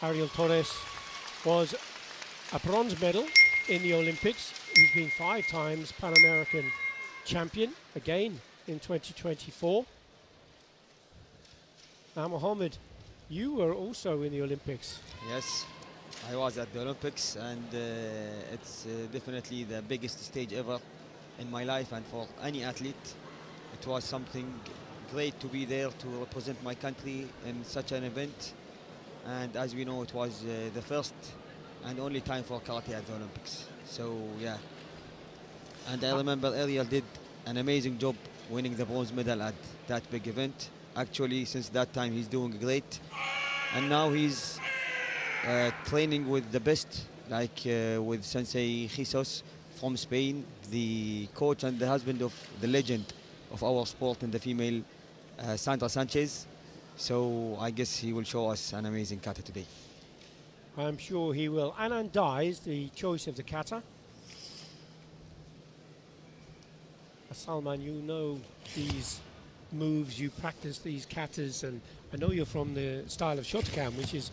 Ariel Torres was a bronze medal in the Olympics. He's been 5 times Pan American champion, again in 2024. Now, Mohammed, you were also in the Olympics. Yes, I was at the Olympics, and it's definitely the biggest stage ever in my life, and for any athlete, it was something great to be there to represent my country in such an event. And as we know, it was the first and only time for karate at the Olympics. So yeah, and I remember Ariel did an amazing job winning the bronze medal at that big event. Actually, since that time, he's doing great, and now he's training with the best, like with Sensei Jesus from Spain, the coach and the husband of the legend of our sport in the female, Sandra Sanchez. So I guess he will show us an amazing kata today. I'm sure he will. Anand Dai, the choice of the kata. Salman, you know these moves, you practice these katas, and I know you're from the style of Shotokan, which is,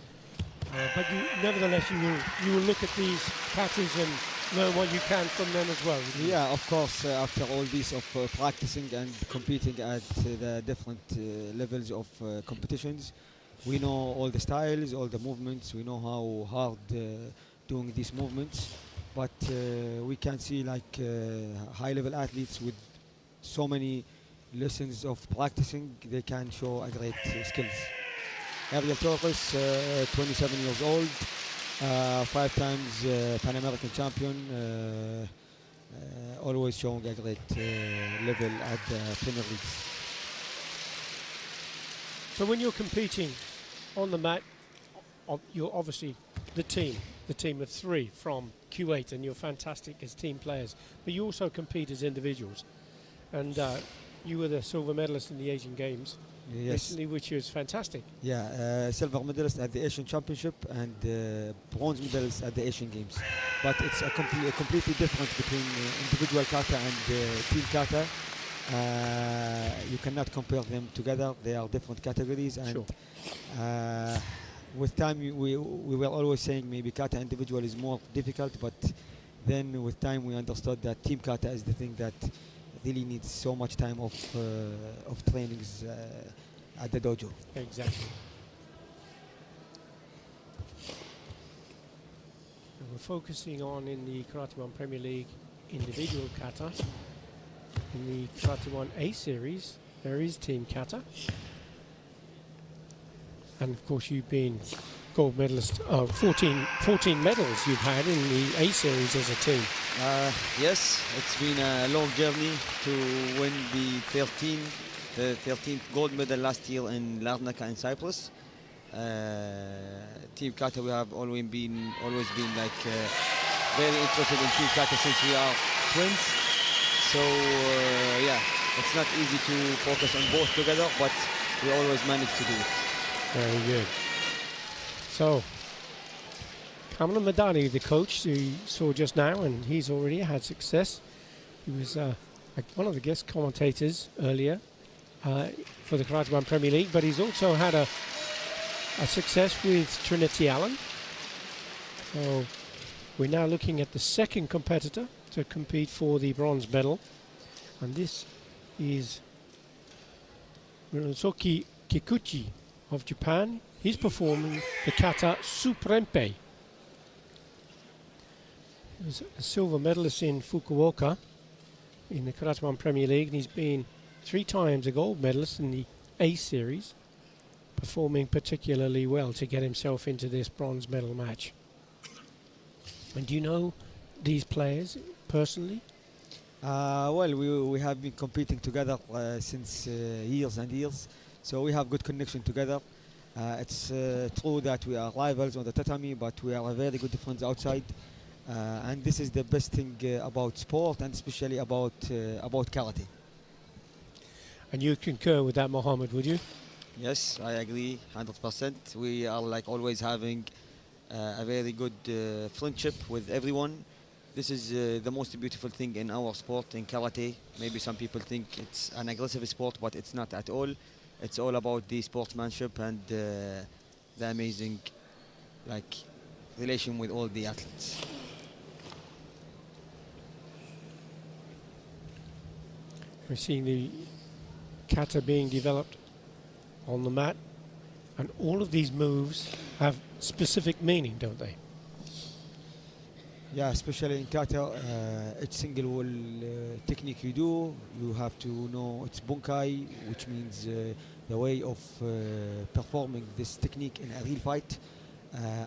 but nevertheless you will look at these katas and learn what you can from them as well. Yeah, of course, after all this of practicing and competing at the different levels of competitions, we know all the styles, all the movements, we know how hard doing these movements, but we can see like high-level athletes with so many lessons of practicing, they can show a great skills. Ariel Torres, 27 years old, 5 times Pan American champion, always showing a great level at the Premier Leagues. So when you're competing on the mat, you're obviously the team of 3 from Kuwait, and you're fantastic as team players, but you also compete as individuals. And you were the silver medalist in the Asian Games recently, which was fantastic. Yeah, silver medalist at the Asian Championship and bronze medalist at the Asian Games. But it's a completely different between individual kata and team kata. You cannot compare them together. They are different categories. And sure. With time, we were always saying maybe kata individual is more difficult. But then with time, we understood that team kata is the thing that really needs so much time of trainings at the dojo. Exactly. And we're focusing on in the Karate1 Premier League individual kata. In the Karate1 A series, there is team kata. And of course, you've been gold medalist, 14 medals you've had in the A series as a team. Yes, it's been a long journey to win the 13th gold medal last year in Larnaca in Cyprus. Team kata, we have always been like very interested in team kata since we are twins. So yeah, it's not easy to focus on both together, but we always manage to do it. Very good. So, Kamala Madani, the coach you saw just now, and he's already had success. He was one of the guest commentators earlier for the Karate1 Premier League, but he's also had a success with Trinity Allen. So, we're now looking at the second competitor to compete for the bronze medal, and this is Runosuke Kikuchi of Japan. He's performing the kata Suprempe. He was a silver medalist in Fukuoka in the Karate1 Premier League, and he's been 3 times a gold medalist in the A series, performing particularly well to get himself into this bronze medal match. And do you know these players personally? Well, we have been competing together since years and years, so we have good connection together. It's true that we are rivals on the tatami, but we are very good friends outside. And this is the best thing about sport, and especially about karate. And you concur with that, Mohammed, would you? Yes, I agree 100%. We are like always having a very good friendship with everyone. This is the most beautiful thing in our sport, in karate. Maybe some people think it's an aggressive sport, but it's not at all. It's all about the sportsmanship and the amazing like relation with all the athletes. We're seeing the kata being developed on the mat, and all of these moves have specific meaning, don't they? Yeah, especially in kata, each single wall technique you do, you have to know it's bunkai, which means the way of performing this technique in a real fight,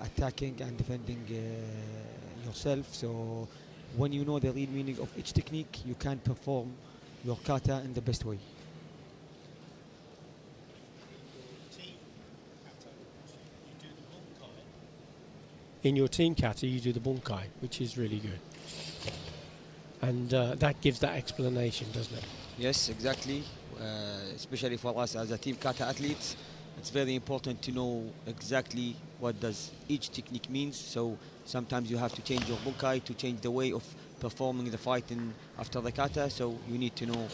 attacking and defending yourself. So when you know the real meaning of each technique, you can perform your kata in the best way. In your team kata, you do the bunkai, which is really good. And that gives that explanation, doesn't it? Yes, exactly. Especially for us as a team kata athletes, it's very important to know exactly what does each technique means. So sometimes you have to change your bunkai to change the way of performing the fight after the kata. So you need to know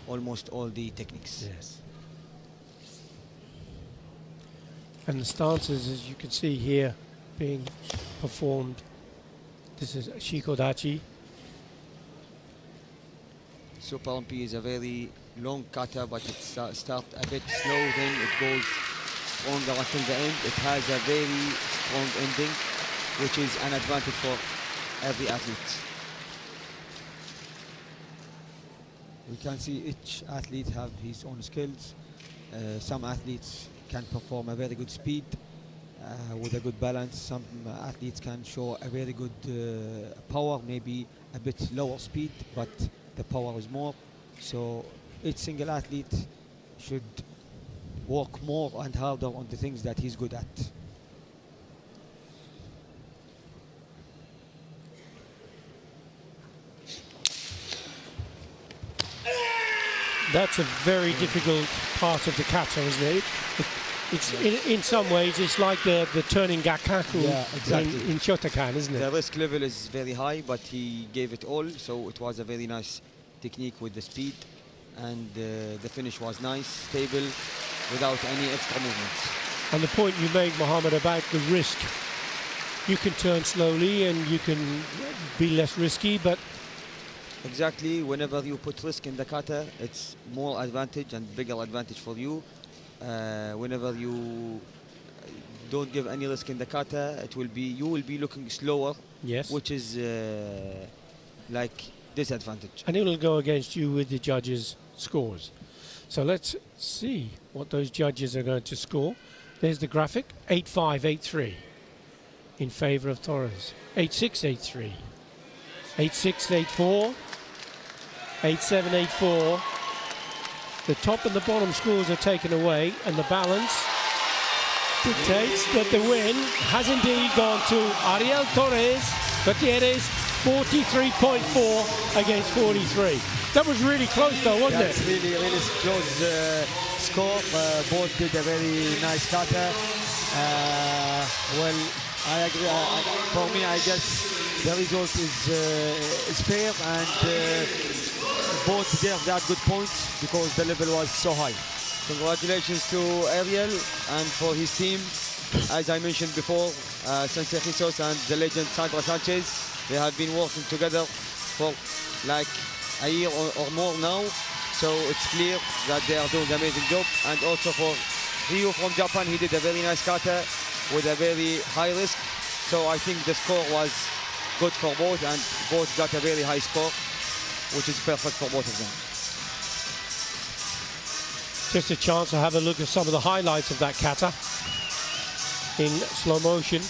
almost all the techniques. Yes. And the stances, as you can see here, being performed. This is Shikodachi. Super MP is a very long kata, but it starts a bit slow, then it goes stronger until the end. It has a very strong ending, which is an advantage for every athlete. We can see each athlete have his own skills. Some athletes can perform a very good speed with a good balance. Some athletes can show a very good power, maybe a bit lower speed, but the power is more. So each single athlete should work more and harder on the things that he's good at. That's a very difficult part of the kata, isn't it? It's in some ways it's like the turning gakkaku in Shotokan, isn't it? The risk level is very high, but he gave it all, so it was a very nice technique with the speed, and the finish was nice, stable, without any extra movements. And the point you made, Mohammed, about the risk, you can turn slowly and you can be less risky, but exactly, whenever you put risk in the kata, it's more advantage and bigger advantage for you. Whenever you don't give any risk in the kata, you will be looking slower, yes, which is like disadvantage. and it will go against you with the judges' scores. So let's see what those judges are going to score. There's the graphic, 8-5, 8-3 in favour of Torres, 8-6, 8-3, 8-6, 8-4, 8-7, 8-4. The top and the bottom scores are taken away, and the balance dictates that the win has indeed gone to Ariel Torres Gutierrez, 43.4 against 43. That was really close though, wasn't it? It's really, really close score. Both did a very nice kata. Well, I agree. For me, I guess the result is fair, and both deserve that good points because the level was so high. Congratulations to Ariel and for his team. As I mentioned before, Sensei Jesus and the legend Sandra Sanchez, they have been working together for like a year or more now. So it's clear that they are doing an amazing job. And also for Ryu from Japan, he did a very nice kata with a very high risk. So I think the score was good for both, and both got a very high score, which is perfect for both of them. Just a chance to have a look at some of the highlights of that kata in slow motion.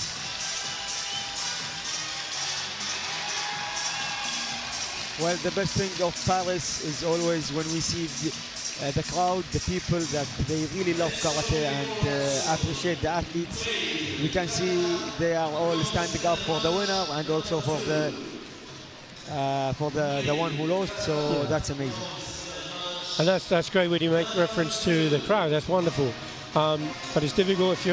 Well, the best thing of Paris is always when we see the crowd, the people, that they really love karate and appreciate the athletes. We can see they are all standing up for the winner and also for the one who lost. So that's amazing. And that's great when you make reference to the crowd. That's wonderful. But it's difficult if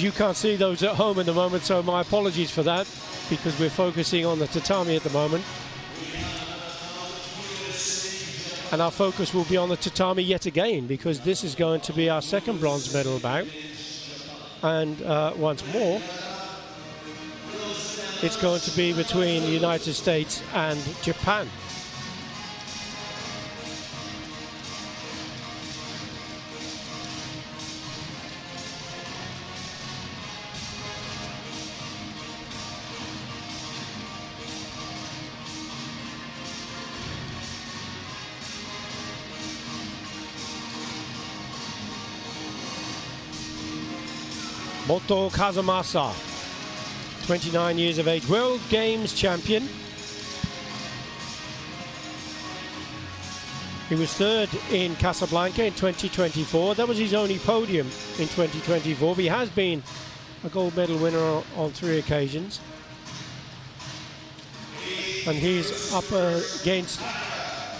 you can't see those at home at the moment. So my apologies for that, because we're focusing on the tatami at the moment. And our focus will be on the tatami yet again, because this is going to be our second bronze medal bout. And once more, it's going to be between the United States and Japan. Moto Kazumasa, 29 years of age, World Games champion. He was third in Casablanca in 2024. That was his only podium in 2024, but he has been a gold medal winner on 3 occasions. And he's up against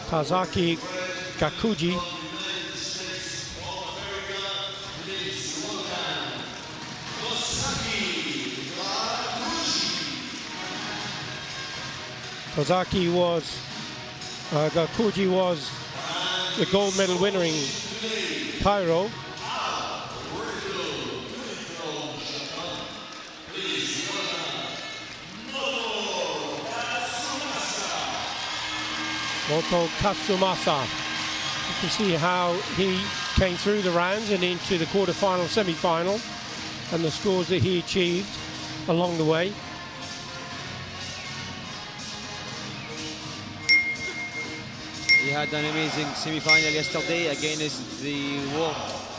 Tazaki Gakuji. Gakuji was the gold medal winner in Cairo. Moto Kazumasa. You can see how he came through the rounds and into the quarterfinal, semi-final, and the scores that he achieved along the way. He had an amazing semi-final yesterday against the world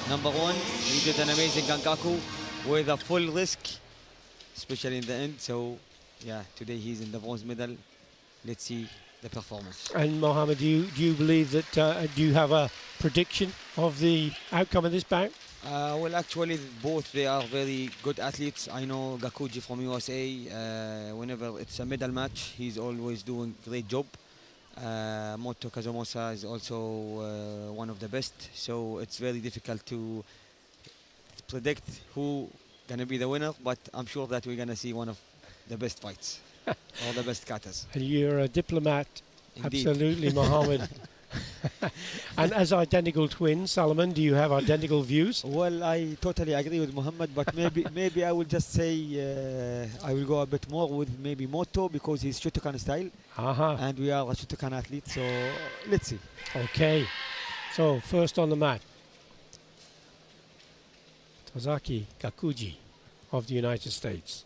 #1. He did an amazing gangaku with a full risk, especially in the end. So, yeah, today he's in the bronze medal. Let's see the performance. And Mohammed, do you believe that, do you have a prediction of the outcome of this bout? Well, actually, both they are very good athletes. I know Gakuji from USA, whenever it's a medal match, he's always doing great job. Moto Kazumasa is also one of the best, so it's very difficult to predict who gonna be the winner, but I'm sure that we're gonna see one of the best fights or the best katas. And you're a diplomat. Indeed. Absolutely, Mohammed. And as identical twins, Salomon, do you have identical views? Well, I totally agree with Muhammad, but maybe I will just say I will go a bit more with maybe Moto because he's Shotokan style, and we are a Shotokan athlete. So let's see. Okay. So first on the mat, Tazaki Gakuji of the United States.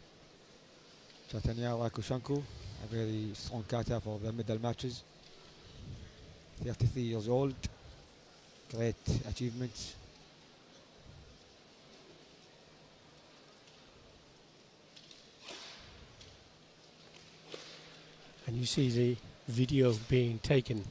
Chatanyara Kushanku, a very strong kata for the medal matches. 33 years old, great achievements. And you see the video being taken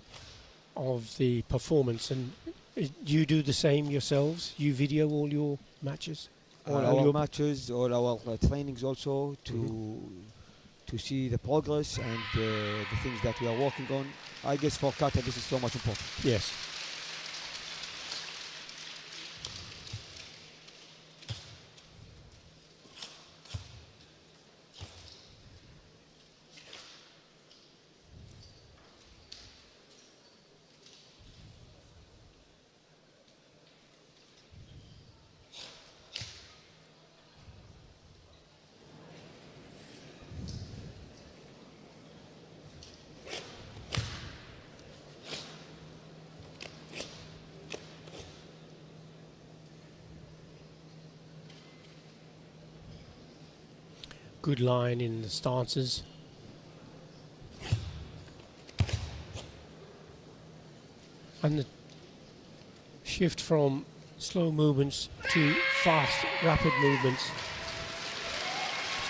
of the performance, and do you do the same yourselves? You video all your matches? All our matches, all our trainings also to see the progress and the things that we are working on. I guess for kata this is so much important. Yes. Good line in the stances. And the shift from slow movements to fast, rapid movements.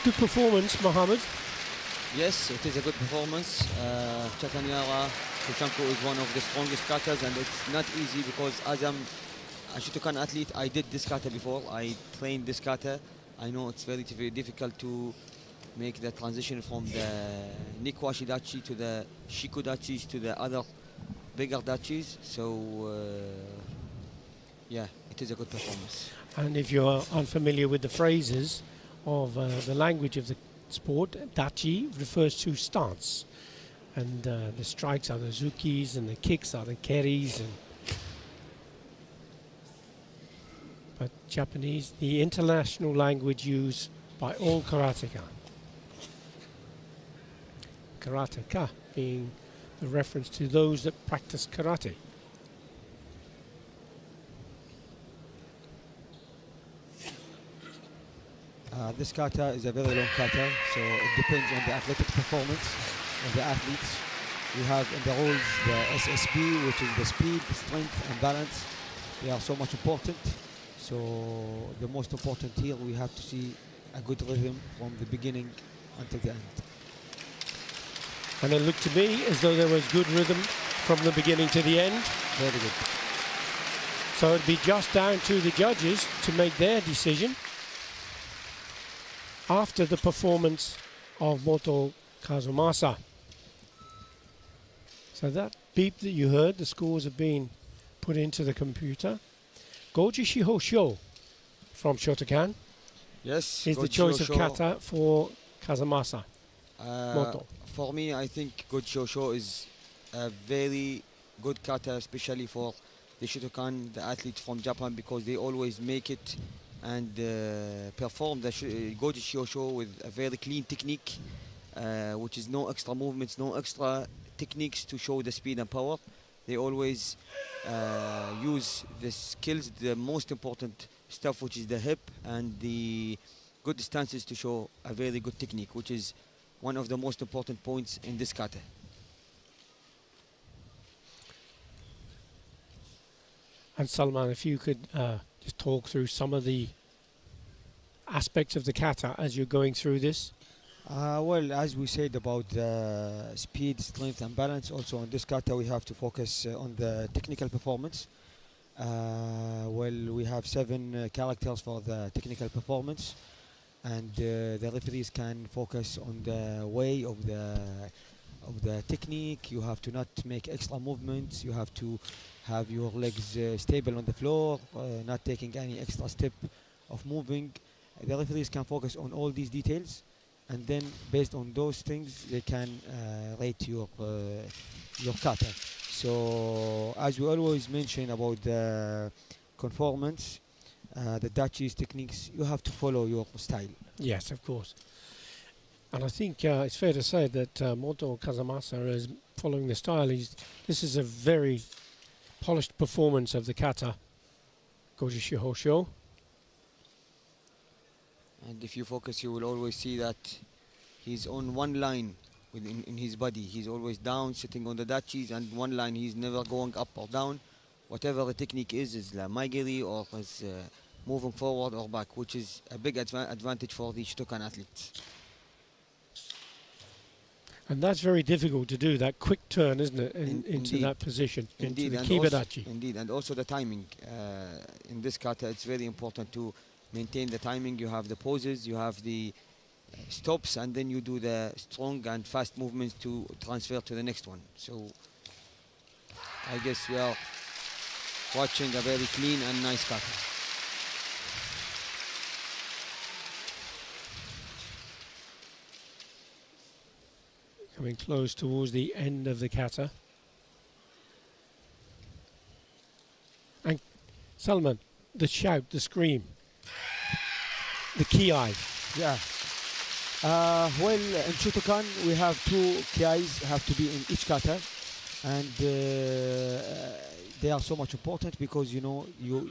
Good performance, Mohammed. Yes, it is a good performance. Chatanyara Kushanku is one of the strongest katas, and it's not easy because as I'm a Shotokan athlete, I did this kata before. I trained this kata. I know it's very difficult to make the transition from the Nikwashi dachi to the Shiku dachis to the other bigger dachis. So, yeah, it is a good performance. And if you're unfamiliar with the phrases of the language of the sport, dachi refers to stance. And the strikes are the zukis and the kicks are the keris. but Japanese, the international language used by all karateka. Karateka being the reference to those that practice karate. This kata is a very long kata, so it depends on the athletic performance of the athletes. We have in the rules the SSB, which is the speed, strength, and balance. They are so much important. So the most important here, we have to see a good rhythm from the beginning until the end. And it looked to me as though there was good rhythm from the beginning to the end. Very good. So it'd be just down to the judges to make their decision after the performance of Moto Kazumasa. So that beep that you heard, the scores have been put into the computer. Goji Shihosho from Shotokan Yes, is the choice of kata for Kazumasa Moto. For me, I think good shosho is a very good kata, especially for the Shotokan, the athletes from Japan, because they always make it and perform the Goji shosho with a very clean technique, which is no extra movements, no extra techniques to show the speed and power. They always use the skills, the most important stuff, which is the hip and the good stances to show a very good technique, which is one of the most important points in this kata. And Salman, if you could just talk through some of the aspects of the kata as you're going through this. Well, as we said about speed, strength, and balance, also on this kata we have to focus on the technical performance. Well, we have 7 characters for the technical performance, and the referees can focus on the way of the technique. You have to not make extra movements. You have to have your legs stable on the floor, not taking any extra step of moving. The referees can focus on all these details, and then based on those things they can rate your kata. So as we always mention about the conformance, the Dutchies techniques, you have to follow your style. Yes, of course. And I think it's fair to say that Moto Kazumasa is following the style. This is a very polished performance of the kata, Goji Shihosho. And if you focus, you will always see that he's on one line in his body. He's always down, sitting on the dachis, and one line. He's never going up or down. Whatever the technique is la maigiri or is moving forward or back, which is a big advantage for the Shotokan athletes. And that's very difficult to do, that quick turn, isn't it, into that position, Indeed, into the kibadachi. Indeed, and also the timing. In this kata, it's very important to maintain the timing. You have the poses, you have the stops, and then you do the strong and fast movements to transfer to the next one. So I guess we are watching a very clean and nice kata. Coming close towards the end of the kata. And Salman, the shout, the scream, the kiai. Yeah. Well, in Shotokan we have 2 kiais have to be in each kata, and they are so much important because you know you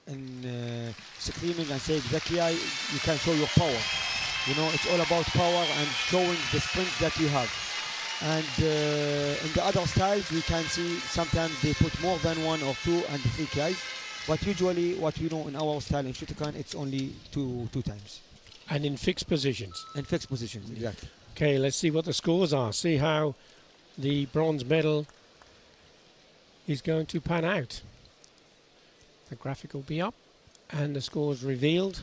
in screaming and saying the kiai, you can show your power. You know, it's all about power and showing the strength that you have. And in the other styles we can see sometimes they put more than 1 or 2 and 3 kiais, but usually what we know in our style in Shotokan it's only two times. And in fixed positions. In fixed positions, exactly. Okay, let's see what the scores are. See how the bronze medal is going to pan out. The graphic will be up and the scores revealed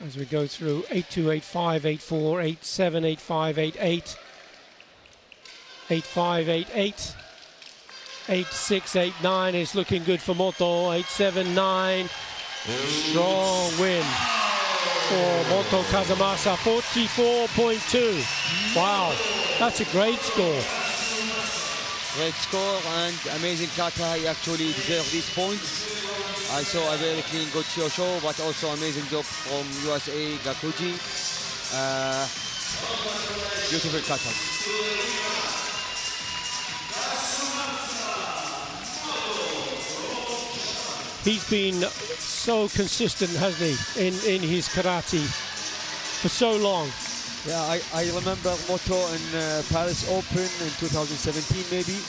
as we go through 8-2, 8-5, 8-4, 8-7, 8-5, 8-8, 8-5, 8-8, 8-6, 8-9. It's looking good for Moto. 8-7, 9. Strong win for Moto Kazumasa, 44.2. Wow, that's a great score. Great score and amazing kata. He actually deserves these points. I saw a very clean, good show, but also amazing job from USA Gakuji. Beautiful katas. He's been so consistent, hasn't he, in his karate for so long. Yeah, I remember Moto in Paris Open in 2017 maybe,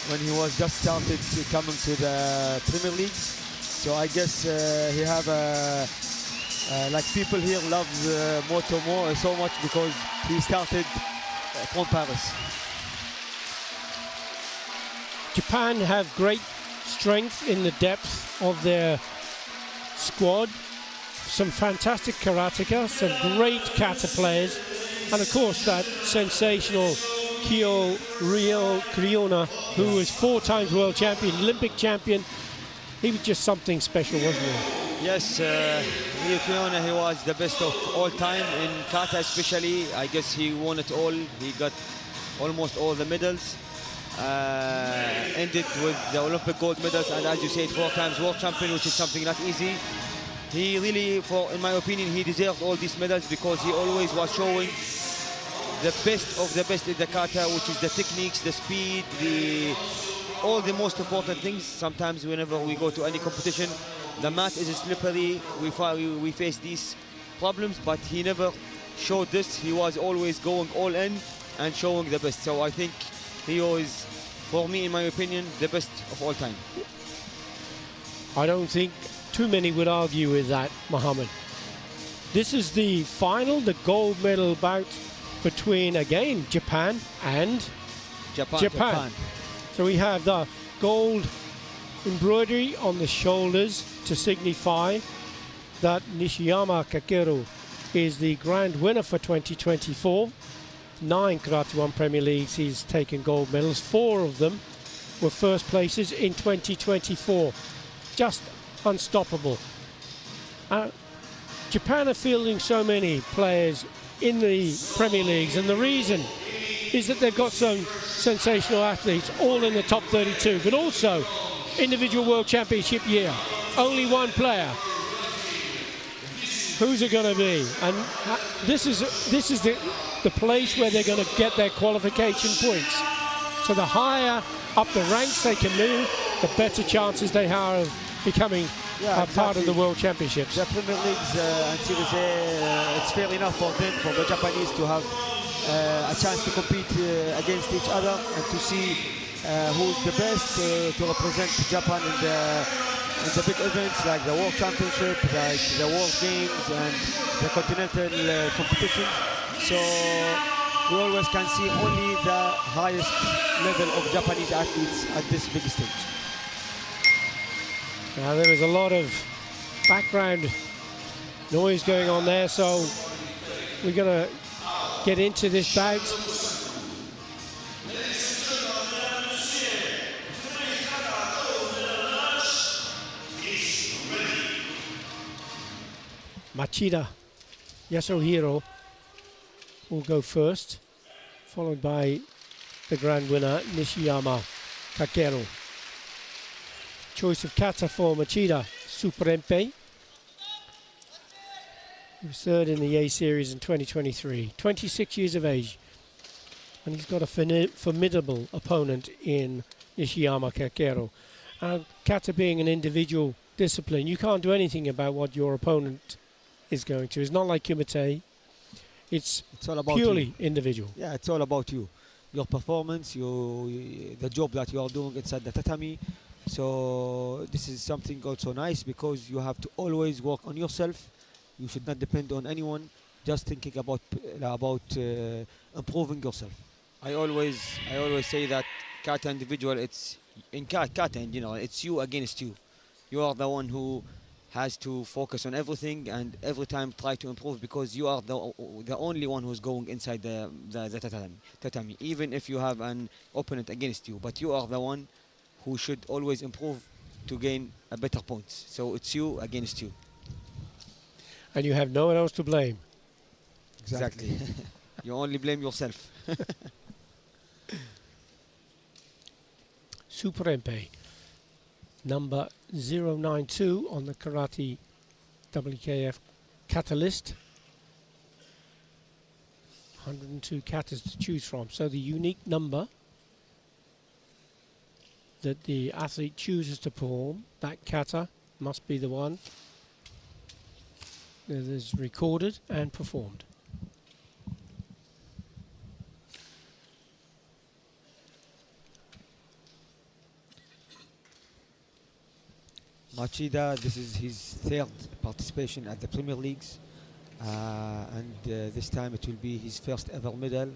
when he was just started coming to the Premier Leagues. So I guess he have like people here love Moto so much because he started from Paris. Japan have great strength in the depth of their squad. Some fantastic karateka, some great kata players, and of course that sensational Kyo Rio Kriona, who was 4 times world champion, Olympic champion. He was just something special, wasn't he? Yes, Rio Kriona, he was the best of all time in kata especially. I guess he won it all. He got almost all the medals. Ended with the Olympic gold medals, and as you said, 4 times world champion, which is something not easy. He really, in my opinion, he deserved all these medals because he always was showing the best of the best in the kata, which is the techniques, the speed, all the most important things. Sometimes whenever we go to any competition, the mat is slippery, we face these problems, but he never showed this. He was always going all in and showing the best. So I think he is, for me, in my opinion, the best of all time. I don't think too many would argue with that, Mohammed. This is the final, the gold medal bout between, again, Japan and Japan. So we have the gold embroidery on the shoulders to signify that Nishiyama Kakeru is the grand winner for 2024. 9 Karate1 Premier Leagues he's taken gold medals. 4 of them were first places in 2024. Just unstoppable. Japan are fielding so many players in the Premier Leagues, and the reason is that they've got some sensational athletes all in the top 32, but also individual world championship year. Only 1 player. Who's it going to be? And this is the place where they're going to get their qualification points. So the higher up the ranks they can move, the better chances they have of becoming part of the World Championships. The Premier Leagues and Series A, it's fair enough for them, for the Japanese, to have a chance to compete against each other and to see who's the best to represent Japan in the big events like the World Championship, like the World Games and the continental competitions. So we always can see only the highest level of Japanese athletes at this big stage. Now there was a lot of background noise going on there, so we're going to get into this bout. Machida Yasuhiro will go first, followed by the grand winner Nishiyama Kakeru. Choice of kata for Machida, Super-Empe. He was 3rd in the A Series in 2023, 26 years of age. And he's got a formidable opponent in Nishiyama Kakeru. Kata being an individual discipline, you can't do anything about what your opponent is going to. It's not like Kumite. It's all about purely individual. Yeah, it's all about you. Your performance, the job that you are doing inside the tatami. So this is something also nice because you have to always work on yourself. You should not depend on anyone, just thinking about improving yourself. I always say that kata individual, it's in kata in general, it's you against you. You are the one who has to focus on everything and every time try to improve because you are the only one who's going inside the tatami. Even if you have an opponent against you, but you are the one who should always improve to gain a better points. So it's you against you. And you have no one else to blame. Exactly. You only blame yourself. Super-Empe. number 092 on the Karate WKF kata list. 102 katas to choose from. So the unique number that the athlete chooses to perform, that kata, must be the one that is recorded and performed. Machida, this is his third participation at the Premier Leagues, and this time it will be his first ever medal.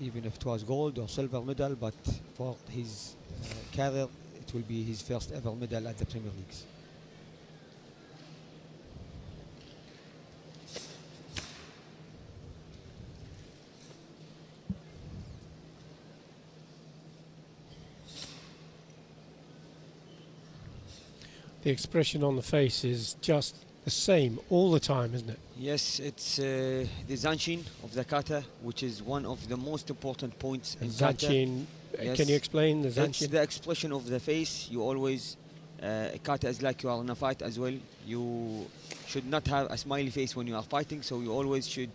Even if it was gold or silver medal, but for his career, it will be his first ever medal at the Premier Leagues. The expression on the face is just the same all the time, isn't it? Yes, it's the zanshin of the kata, which is one of the most important points in kata. Zanchin, Yes. can you explain the It's zanchin? the expression of the face. You always, kata is like you are in a fight as well. You should not have a smiley face when you are fighting, so you always should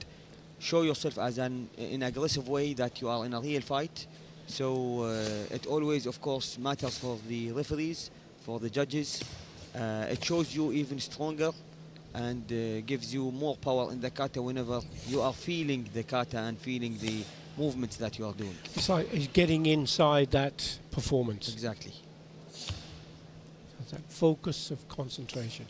show yourself as in an aggressive way that you are in a real fight. So it always, of course, matters for the referees, for the judges. It shows you even stronger and gives you more power in the kata whenever you are feeling the kata and feeling the movements that you are doing. It's like it's getting inside that performance. Exactly. It's that focus of concentration.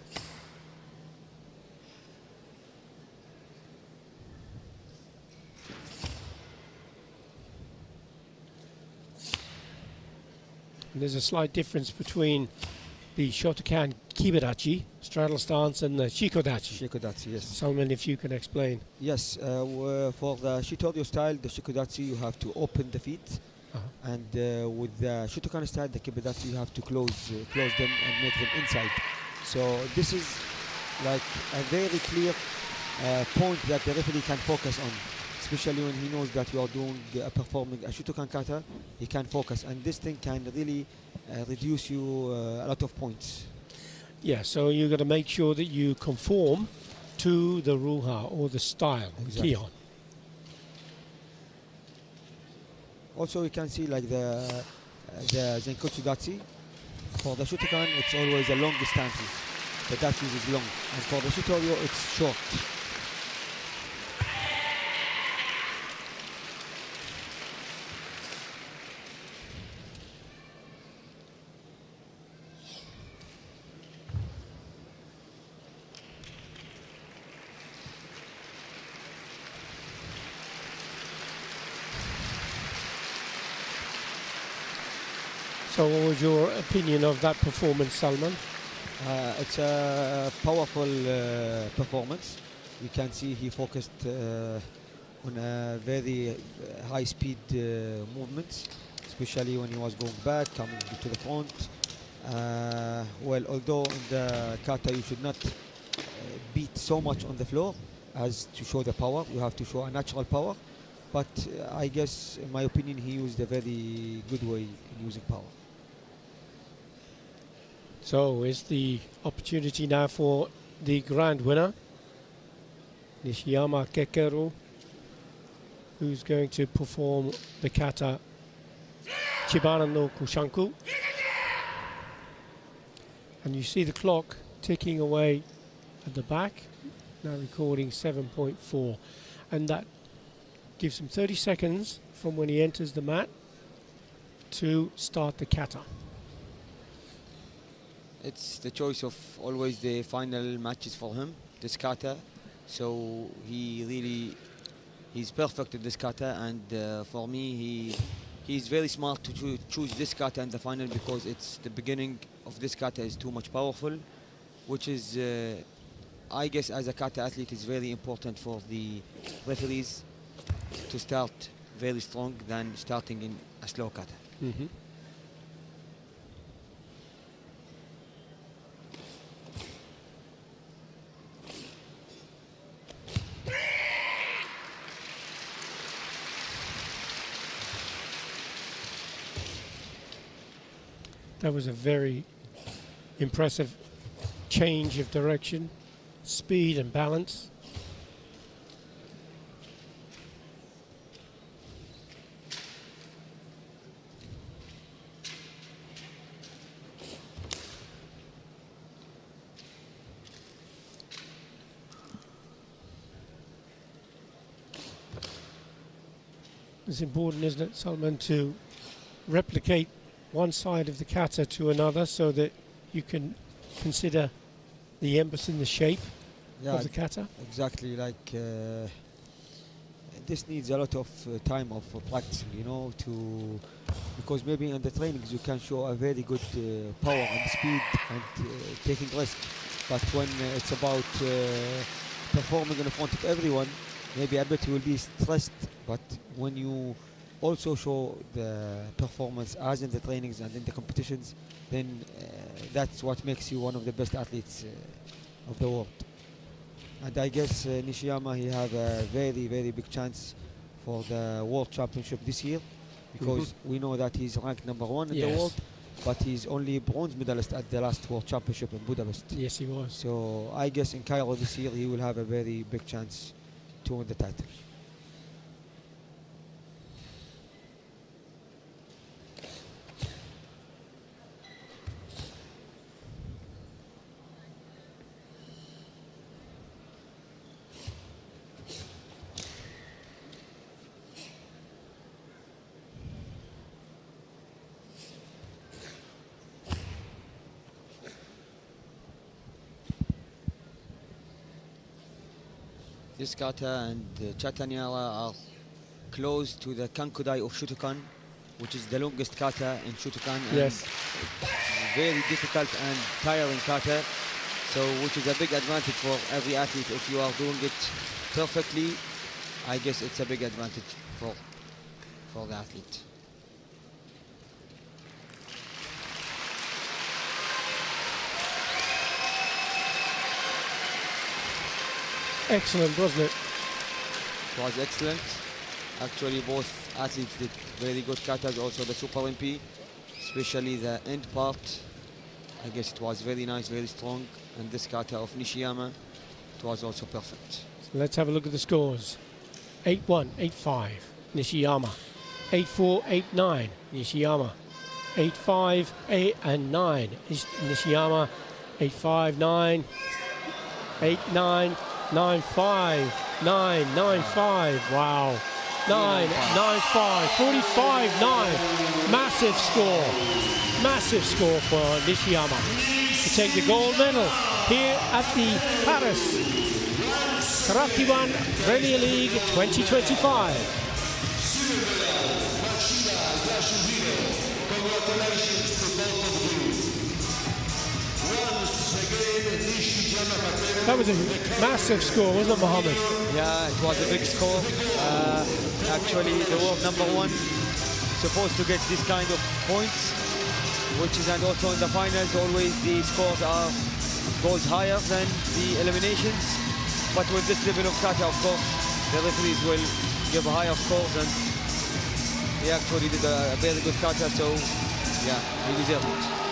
And there's a slight difference between the Shotokan Kiberachi, straddle stance, and the Shikodachi. Shikodachi, yes. Salman, if you can explain. Yes, for the Shitoryu style, the Shikodachi, you have to open the feet. And with the Shotokan style, the Kiberachi, you have to close them and make them inside. So this is like a very clear point that the referee can focus on, especially when he knows that you are doing performing a Shotokan kata. He can focus, and this thing can really reduce you a lot of points. Yeah, so you've got to make sure that you conform to the ruha or the style, Exactly. Kion. Also, you can see like the Zenkotsu Dachi. For the Shotokan, it's always a long distances. The Dachi is long, and for the Shitoryu, it's short. So what was your opinion of that performance, Salman? It's a powerful performance. You can see he focused on a very high speed movements, especially when he was going back, coming to the front. Well, although in the kata you should not beat so much on the floor as to show the power, you have to show a natural power. But I guess, in my opinion, he used a very good way in using power. So is the opportunity now for the grand winner, Nishiyama Kekeru, who's going to perform the kata Chibara no Kushanku. And you see the clock ticking away at the back, now recording 7.4. And that gives him 30 seconds from when he enters the mat to start the kata. It's the choice of always the final matches for him, this kata. So he's perfect in this kata, and for me, he's very smart to choose this kata in the final, because it's the beginning of this kata is too much powerful, which is, I guess, as a kata athlete, is very important for the referees to start very strong than starting in a slow kata. Mm-hmm. That was a very impressive change of direction, speed and balance. It's important, isn't it, Salman, to replicate one side of the kata to another so that you can consider the emphasis in the shape of the kata. Exactly. Like this needs a lot of time of practicing, you know, because maybe in the trainings you can show a very good power and speed and taking risk, but when it's about performing in front of everyone, maybe a bit you will be stressed. But when you also show the performance as in the trainings and in the competitions, then that's what makes you one of the best athletes of the world. And I guess Nishiyama, he have a very, very big chance for the World Championship this year, because we know that he's ranked #1 in the world, but he's only bronze medalist at the last World Championship in Budapest. Yes, he was. So I guess in Cairo this year he will have a very big chance to win the title. This kata and Chatanyala are close to the Kankudai of Shotokan, which is the longest kata in Shotokan. Yes. Very difficult and tiring kata, so which is a big advantage for every athlete. If you are doing it perfectly, I guess it's a big advantage for the athlete. Excellent, wasn't it? It was excellent. Actually, both athletes did very good katas, also the Super MP, especially the end part. I guess it was very nice, very strong. And this kata of Nishiyama, it was also perfect. So let's have a look at the scores. 8-1, 8-5, Nishiyama. 8-4, 8-9, Nishiyama. 8-5, 8 and 9, Nishiyama. 8-5, 9, 8-9, 9-5, 9, 9-5, wow. 9, 9-5, 45-9. Massive score for Nishiyama to take the gold medal here at the Paris Karate1 Premier League 2025. That was a massive score, wasn't it, Mohammed? Yeah, it was a big score. Actually, the world #1 supposed to get this kind of points, which is, and also in the finals, always the scores goes higher than the eliminations. But with this level of kata, of course, the referees will give higher scores, and he actually did a very good kata, so yeah, he deserved it.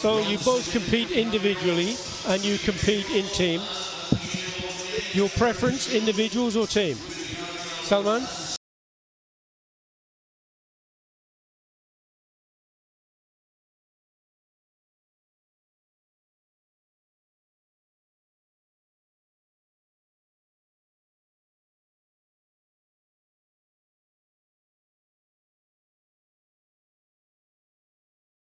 So you both compete individually and you compete in team. Your preference, individuals or team? Salman?